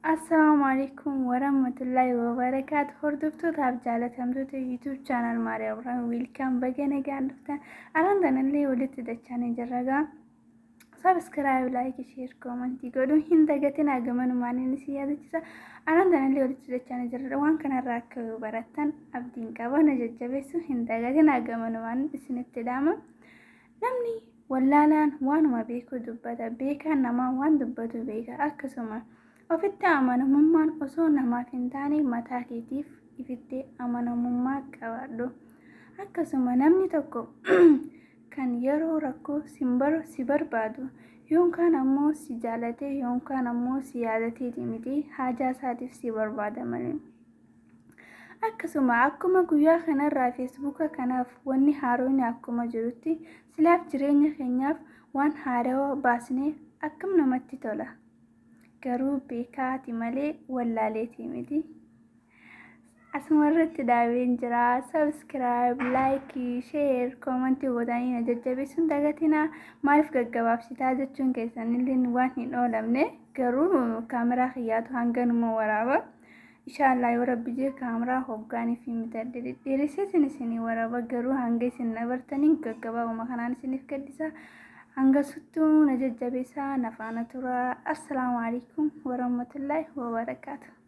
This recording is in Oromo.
السلام عليكم ورحمة الله وبركاته. هردفتو تاب جالتهم تو يوتيوب channel ماري أبراهيم ويلكم بجانا قاعدتان عندنا اللي ولدت ده channel جرّا سبسكرايب لايك شير كومنت يقولون هندا جتنا جمانو ماني نسيادة جزا عندنا اللي ولدت ده channel جرّا وان كان الراك برتان أبدين كابونا ججبسو هندا جتنا جمانو ماني سنت داما نمني ولا لان وان ما بيكو دبّدا بيكا نما وان دبّدو بيكا أكسوما ofitti amanamummaan osoo namaaf hin taane mataa keetiif ifitti amanamummaa qabaadhu. Akkasuma namni tokko kan yeroo rakkoo si barbaadu yookaan ammoo si jaalatee yookaan ammoo si yaadateeti miti haajaa isaatiif si barbaada malee. Akkasuma akkuma guyyaa kanarraa feesbuuka kanaaf wanni haaroon akkuma jirutti silaaf jireenya keenyaaf waan haarawaa baasnee akkam namatti tola. Garuu beekaati malee wallaaleeti miti. Asumarratti daaween jira. Subscribe, like, share, comment godhanii na jajjabeessuun dagatinaa. Maaliif gaggabaabsitaa jechuun keessanillee waan hin oolamne garuu kaameraa kiyyaatu hanganuma waraaba. Inshallah yoo rabbi jee kaameraa hoggaaniif himitadhe dhedheeresseetin isinii waraaba garuu hanga isin dabartaniin gaggabaabuma kanaan isiniif gaddisa. hanga suttuu na jajjabeessaa na faana tura. Assalaamu alaikum warahmatullahi wabarakatuh.